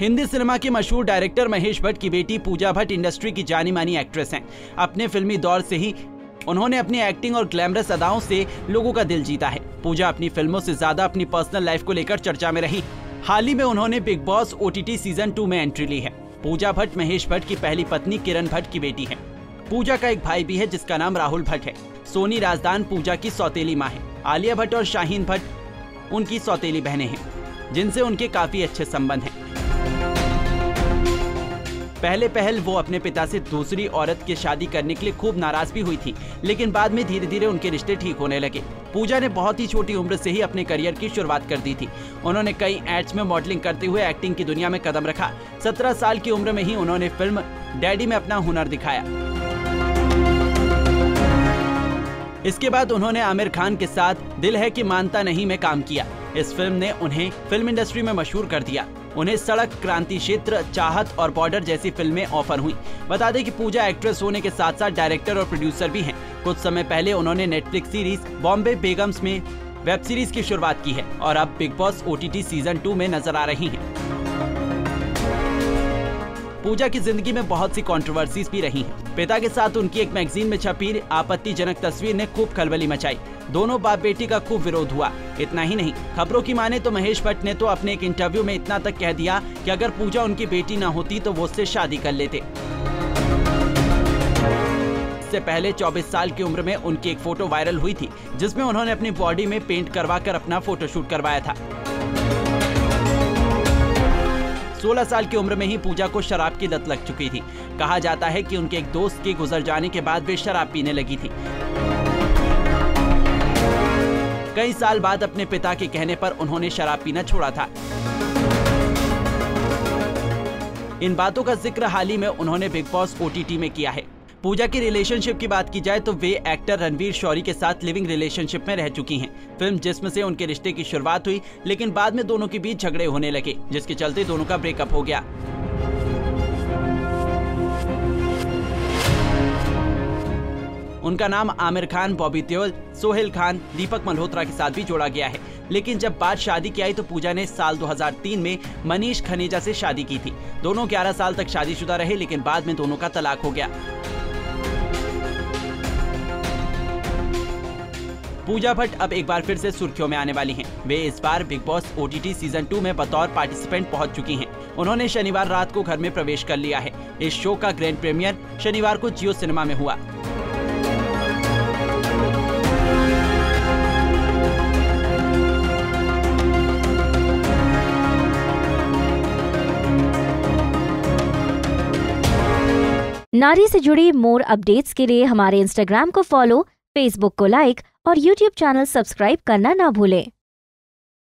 Hindi cinema के मशहूर director Mahesh Bhatt की बेटी पूजा भट्ट इंडस्ट्री की जानी मानी एक्ट्रेस हैं। अपने फिल्मी दौर से ही उन्होंने अपनी एक्टिंग और ग्लैमरस अदाओं से लोगों का दिल जीता है। पूजा अपनी फिल्मों से ज्यादा अपनी पर्सनल लाइफ को लेकर चर्चा में रही। हाल ही में उन्होंने बिग बॉस OTT सीजन 2 में एंट्री ली है। पूजा भट्ट महेश भट्ट की पहली पत्नी किरण भट्ट की बेटी है। पूजा का एक भाई भी है जिसका नाम राहुल भट्ट है। सोनी राजदान पूजा की सौतेली माँ है। आलिया भट्ट और शाहीन भट्ट उनकी सौतेली बहनें हैं, जिनसे उनके काफी अच्छे संबंध हैं। पहल वो अपने पिता से दूसरी औरत की शादी करने के लिए खूब नाराज भी हुई थी, लेकिन बाद में धीरे धीरे उनके रिश्ते ठीक होने लगे। पूजा ने बहुत ही छोटी उम्र से ही अपने करियर की शुरुआत कर दी थी। उन्होंने कई एड्स में मॉडलिंग करते हुए एक्टिंग की दुनिया में कदम रखा। 17 साल की उम्र में ही उन्होंने फिल्म डैडी में अपना हुनर दिखाया। इसके बाद उन्होंने आमिर खान के साथ दिल है कि मानता नहीं में काम किया। इस फिल्म ने उन्हें फिल्म इंडस्ट्री में मशहूर कर दिया। उन्हें सड़क, क्रांति क्षेत्र, चाहत और बॉर्डर जैसी फिल्में ऑफर हुई। बता दें कि पूजा एक्ट्रेस होने के साथ साथ डायरेक्टर और प्रोड्यूसर भी हैं। कुछ समय पहले उन्होंने नेटफ्लिक्स सीरीज बॉम्बे बेगम्स में वेब सीरीज की शुरुआत की है और अब बिग बॉस OTT सीजन 2 में नजर आ रही हैं। पूजा की जिंदगी में बहुत सी कंट्रोवर्सीज भी रही हैं। पिता के साथ उनकी एक मैगजीन में छपी आपत्तिजनक तस्वीर ने खूब खलबली मचाई। दोनों बाप बेटी का खूब विरोध हुआ। इतना ही नहीं, खबरों की माने तो महेश भट्ट ने तो अपने एक इंटरव्यू में इतना तक कह दिया कि अगर पूजा उनकी बेटी न होती तो वो उससे शादी कर लेते। इससे पहले 24 साल की उम्र में उनकी एक फोटो वायरल हुई थी, जिसमें उन्होंने अपनी बॉडी में पेंट करवाकर अपना फोटोशूट करवाया था। 16 साल की उम्र में ही पूजा को शराब की लत लग चुकी थी। कहा जाता है कि उनके एक दोस्त के गुजर जाने के बाद वे शराब पीने लगी थी। कई साल बाद अपने पिता के कहने पर उन्होंने शराब पीना छोड़ा था। इन बातों का जिक्र हाल ही में उन्होंने बिग बॉस OTT में किया है। पूजा की रिलेशनशिप की बात की जाए तो वे एक्टर रणवीर शौरी के साथ लिविंग रिलेशनशिप में रह चुकी हैं। फिल्म जिस्म से उनके रिश्ते की शुरुआत हुई, लेकिन बाद में दोनों के बीच झगड़े होने लगे, जिसके चलते दोनों का ब्रेकअप हो गया। उनका नाम आमिर खान, बॉबी देओल, सोहेल खान, दीपक मल्होत्रा के साथ भी जोड़ा गया है। लेकिन जब बात शादी की आई तो पूजा ने साल 2003 में मनीष खनेजा से शादी की थी। दोनों 11 साल तक शादीशुदा रहे, लेकिन बाद में दोनों का तलाक हो गया। पूजा भट्ट अब एक बार फिर से सुर्खियों में आने वाली हैं। वे इस बार बिग बॉस OTT सीजन 2 में बतौर पार्टिसिपेंट पहुंच चुकी हैं। उन्होंने शनिवार रात को घर में प्रवेश कर लिया है। इस शो का ग्रैंड प्रीमियर शनिवार को जियो सिनेमा में हुआ। नारी से जुड़ी मोर अपडेट्स के लिए हमारे इंस्टाग्राम को फॉलो, फेसबुक को लाइक और यूट्यूब चैनल सब्सक्राइब करना ना भूलें।